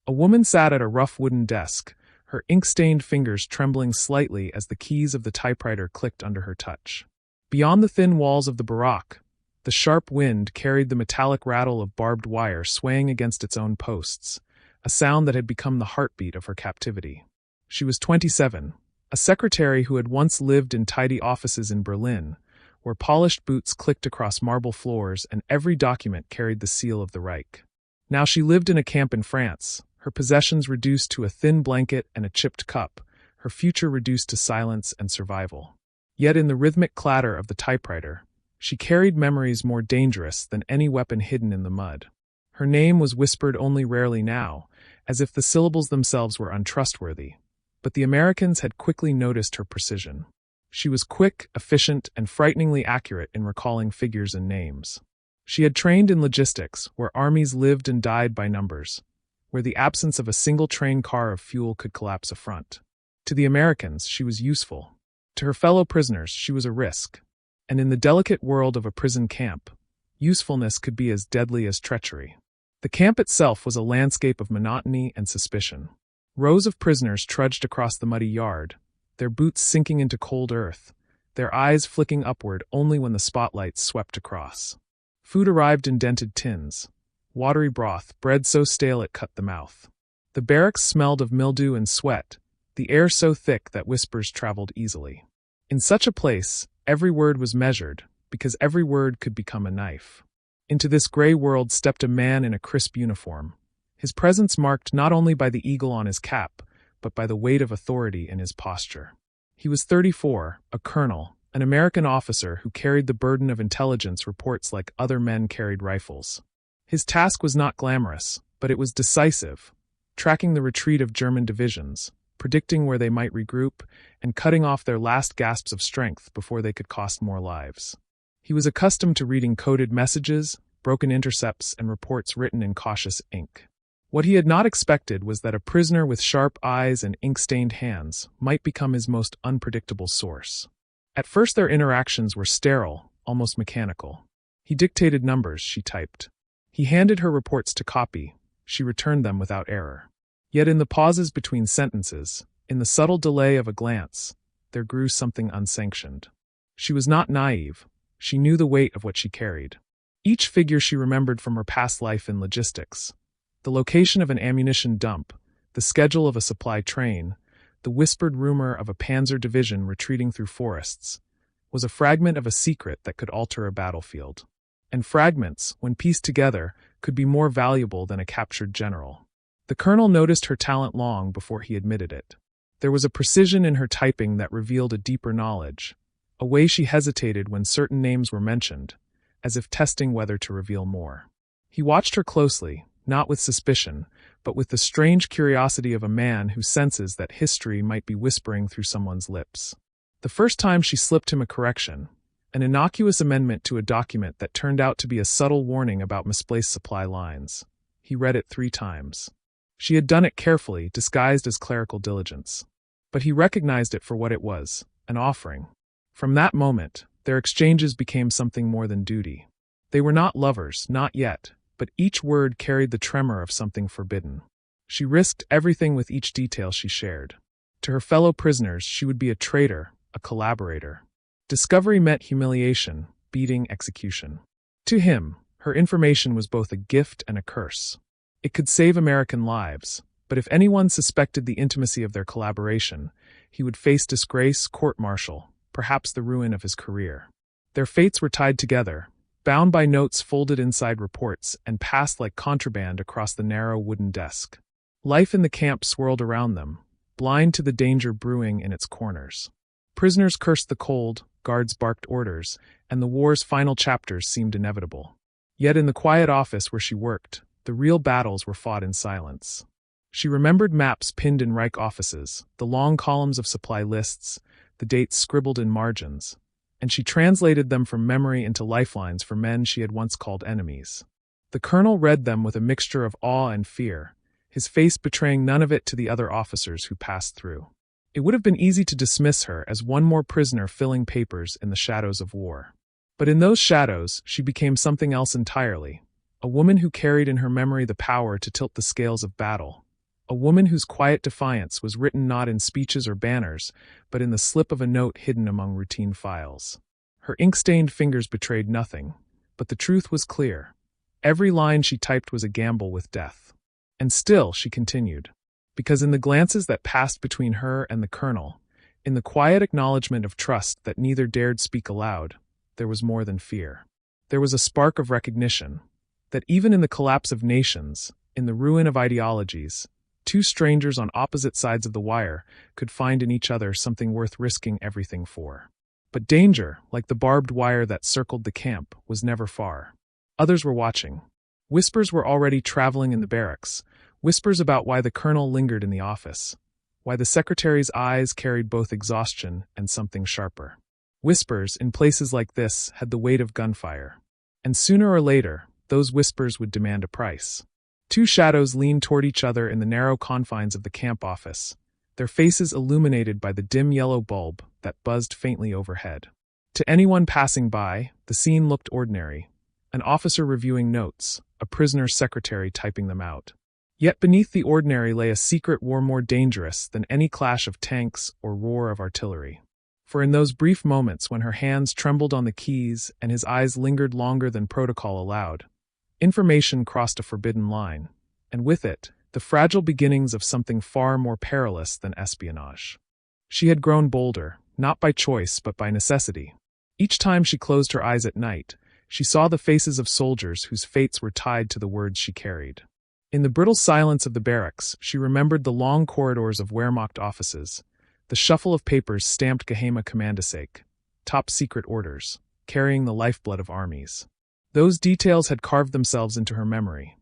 A woman sat at a rough wooden desk, her ink-stained fingers trembling slightly as the keys of the typewriter clicked under her touch. Beyond the thin walls of the barack, the sharp wind carried the metallic rattle of barbed wire swaying against its own posts, a sound that had become the heartbeat of her captivity. She was 27, a secretary who had once lived in tidy offices in Berlin, where polished boots clicked across marble floors and every document carried the seal of the Reich. Now she lived in a camp in France, her possessions reduced to a thin blanket and a chipped cup, her future reduced to silence and survival. Yet in the rhythmic clatter of the typewriter, she carried memories more dangerous than any weapon hidden in the mud. Her name was whispered only rarely now, as if the syllables themselves were untrustworthy, but the Americans had quickly noticed her precision. She was quick, efficient, and frighteningly accurate in recalling figures and names. She had trained in logistics, where armies lived and died by numbers, where the absence of a single train car of fuel could collapse a front. To the Americans, she was useful. To her fellow prisoners, she was a risk. And in the delicate world of a prison camp, usefulness could be as deadly as treachery. The camp itself was a landscape of monotony and suspicion. Rows of prisoners trudged across the muddy yard, their boots sinking into cold earth, their eyes flicking upward only when the spotlights swept across. Food arrived in dented tins, watery broth, bread so stale it cut the mouth. The barracks smelled of mildew and sweat, the air so thick that whispers traveled easily. In such a place, every word was measured, because every word could become a knife. Into this gray world stepped a man in a crisp uniform, his presence marked not only by the eagle on his cap, but by the weight of authority in his posture. He was 34, a colonel, an American officer who carried the burden of intelligence reports like other men carried rifles. His task was not glamorous, but it was decisive, tracking the retreat of German divisions, predicting where they might regroup, and cutting off their last gasps of strength before they could cost more lives. He was accustomed to reading coded messages, broken intercepts, and reports written in cautious ink. What he had not expected was that a prisoner with sharp eyes and ink-stained hands might become his most unpredictable source. At first their interactions were sterile, almost mechanical. He dictated numbers, she typed. He handed her reports to copy, she returned them without error. Yet in the pauses between sentences, in the subtle delay of a glance, there grew something unsanctioned. She was not naive, she knew the weight of what she carried. Each figure she remembered from her past life in logistics. The location of an ammunition dump, the schedule of a supply train, the whispered rumor of a panzer division retreating through forests, was a fragment of a secret that could alter a battlefield. And fragments, when pieced together, could be more valuable than a captured general. The colonel noticed her talent long before he admitted it. There was a precision in her typing that revealed a deeper knowledge, a way she hesitated when certain names were mentioned, as if testing whether to reveal more. He watched her closely, not with suspicion, but with the strange curiosity of a man who senses that history might be whispering through someone's lips. The first time she slipped him a correction, an innocuous amendment to a document that turned out to be a subtle warning about misplaced supply lines. He read it 3 times. She had done it carefully, disguised as clerical diligence. But he recognized it for what it was, an offering. From that moment, their exchanges became something more than duty. They were not lovers, not yet, but each word carried the tremor of something forbidden. She risked everything with each detail she shared. To her fellow prisoners, she would be a traitor, a collaborator. Discovery meant humiliation, beating, execution. To him, her information was both a gift and a curse. It could save American lives, but if anyone suspected the intimacy of their collaboration, he would face disgrace, court-martial, perhaps the ruin of his career. Their fates were tied together, bound by notes folded inside reports and passed like contraband across the narrow wooden desk. Life in the camp swirled around them, blind to the danger brewing in its corners. Prisoners cursed the cold, guards barked orders, and the war's final chapters seemed inevitable. Yet in the quiet office where she worked, the real battles were fought in silence. She remembered maps pinned in Reich offices, the long columns of supply lists, the dates scribbled in margins, and she translated them from memory into lifelines for men she had once called enemies. The colonel read them with a mixture of awe and fear, his face betraying none of it to the other officers who passed through. It would have been easy to dismiss her as one more prisoner filling papers in the shadows of war. But in those shadows, she became something else entirely, a woman who carried in her memory the power to tilt the scales of battle, A woman whose quiet defiance was written not in speeches or banners, but in the slip of a note hidden among routine files. Her ink-stained fingers betrayed nothing, but the truth was clear. Every line she typed was a gamble with death. And still, she continued. Because in the glances that passed between her and the colonel, in the quiet acknowledgement of trust that neither dared speak aloud, there was more than fear. There was a spark of recognition, that even in the collapse of nations, in the ruin of ideologies, two strangers on opposite sides of the wire could find in each other something worth risking everything for. But danger, like the barbed wire that circled the camp, was never far. Others were watching. Whispers were already traveling in the barracks, whispers about why the colonel lingered in the office, why the secretary's eyes carried both exhaustion and something sharper. Whispers, in places like this, had the weight of gunfire. And sooner or later, those whispers would demand a price. Two shadows leaned toward each other in the narrow confines of the camp office, their faces illuminated by the dim yellow bulb that buzzed faintly overhead. To anyone passing by, the scene looked ordinary. An officer reviewing notes, a prisoner's secretary typing them out. Yet beneath the ordinary lay a secret war more dangerous than any clash of tanks or roar of artillery. For in those brief moments when her hands trembled on the keys and his eyes lingered longer than protocol allowed, information crossed a forbidden line, and with it, the fragile beginnings of something far more perilous than espionage. She had grown bolder, not by choice but by necessity. Each time she closed her eyes at night, she saw the faces of soldiers whose fates were tied to the words she carried. In the brittle silence of the barracks, she remembered the long corridors of Wehrmacht offices, the shuffle of papers stamped Geheime Kommandosake, top-secret orders, carrying the lifeblood of armies. Those details had carved themselves into her memory.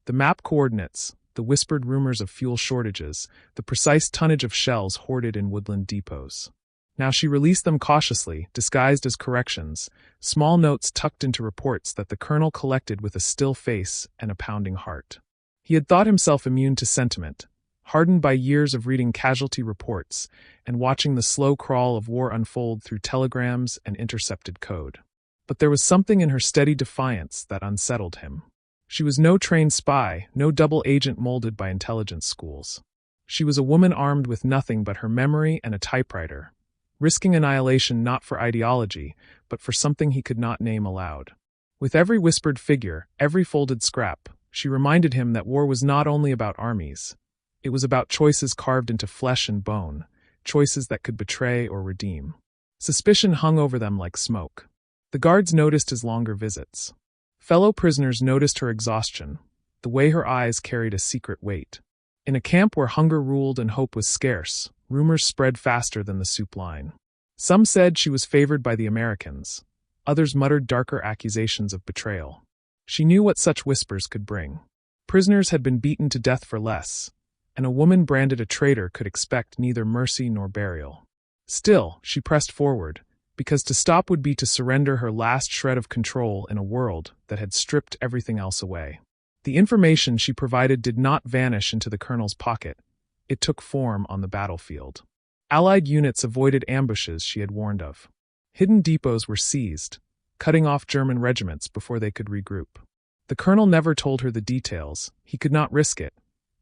The map coordinates, the whispered rumors of fuel shortages, the precise tonnage of shells hoarded in woodland depots. Now she released them cautiously, disguised as corrections, small notes tucked into reports that the colonel collected with a still face and a pounding heart. He had thought himself immune to sentiment, hardened by years of reading casualty reports and watching the slow crawl of war unfold through telegrams and intercepted code. But there was something in her steady defiance that unsettled him. She was no trained spy, no double agent molded by intelligence schools. She was a woman armed with nothing but her memory and a typewriter, risking annihilation not for ideology, but for something he could not name aloud. With every whispered figure, every folded scrap, she reminded him that war was not only about armies. It was about choices carved into flesh and bone, choices that could betray or redeem. Suspicion hung over them like smoke. The guards noticed his longer visits. Fellow prisoners noticed her exhaustion, the way her eyes carried a secret weight. In a camp where hunger ruled and hope was scarce, rumors spread faster than the soup line. Some said she was favored by the Americans. Others muttered darker accusations of betrayal. She knew what such whispers could bring. Prisoners had been beaten to death for less, and a woman branded a traitor could expect neither mercy nor burial. Still, she pressed forward, because to stop would be to surrender her last shred of control in a world that had stripped everything else away. The information she provided did not vanish into the colonel's pocket. It took form on the battlefield. Allied units avoided ambushes she had warned of. Hidden depots were seized, cutting off German regiments before they could regroup. The colonel never told her the details. He could not risk it,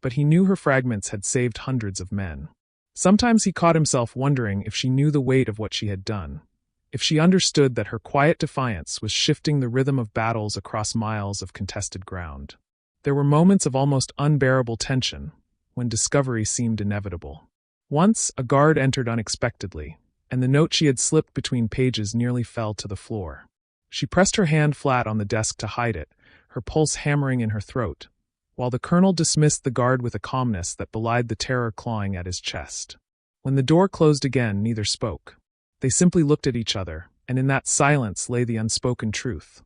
but he knew her fragments had saved hundreds of men. Sometimes he caught himself wondering if she knew the weight of what she had done, if she understood that her quiet defiance was shifting the rhythm of battles across miles of contested ground. There were moments of almost unbearable tension, when discovery seemed inevitable. Once, a guard entered unexpectedly, and the note she had slipped between pages nearly fell to the floor. She pressed her hand flat on the desk to hide it, her pulse hammering in her throat, while the colonel dismissed the guard with a calmness that belied the terror clawing at his chest. When the door closed again, neither spoke. They simply looked at each other, and in that silence lay the unspoken truth.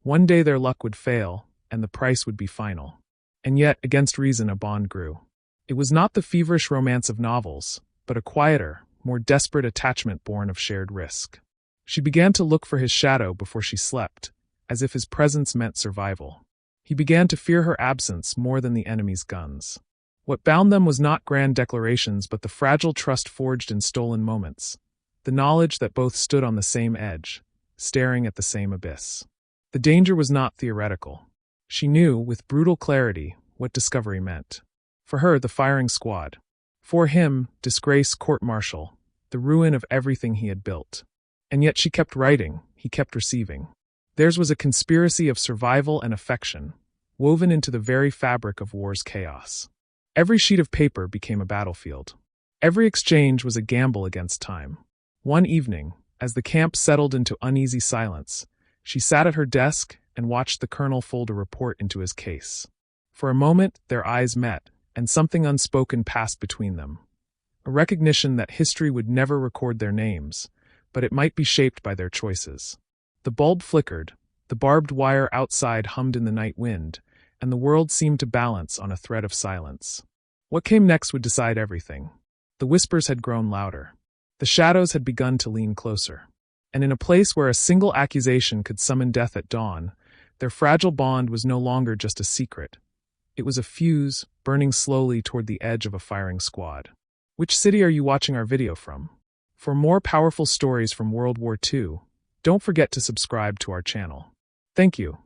One day their luck would fail, and the price would be final. And yet, against reason, a bond grew. It was not the feverish romance of novels, but a quieter, more desperate attachment born of shared risk. She began to look for his shadow before she slept, as if his presence meant survival. He began to fear her absence more than the enemy's guns. What bound them was not grand declarations but the fragile trust forged in stolen moments, the knowledge that both stood on the same edge, staring at the same abyss. The danger was not theoretical. She knew, with brutal clarity, what discovery meant. For her, the firing squad. For him, disgrace, court-martial, the ruin of everything he had built. And yet she kept writing, he kept receiving. Theirs was a conspiracy of survival and affection, woven into the very fabric of war's chaos. Every sheet of paper became a battlefield. Every exchange was a gamble against time. One evening, as the camp settled into uneasy silence, she sat at her desk and watched the colonel fold a report into his case. For a moment, their eyes met, and something unspoken passed between them. A recognition that history would never record their names, but it might be shaped by their choices. The bulb flickered, the barbed wire outside hummed in the night wind, and the world seemed to balance on a thread of silence. What came next would decide everything. The whispers had grown louder. The shadows had begun to lean closer. And in a place where a single accusation could summon death at dawn, their fragile bond was no longer just a secret. It was a fuse, burning slowly toward the edge of a firing squad. Which city are you watching our video from? For more powerful stories from World War II, don't forget to subscribe to our channel. Thank you.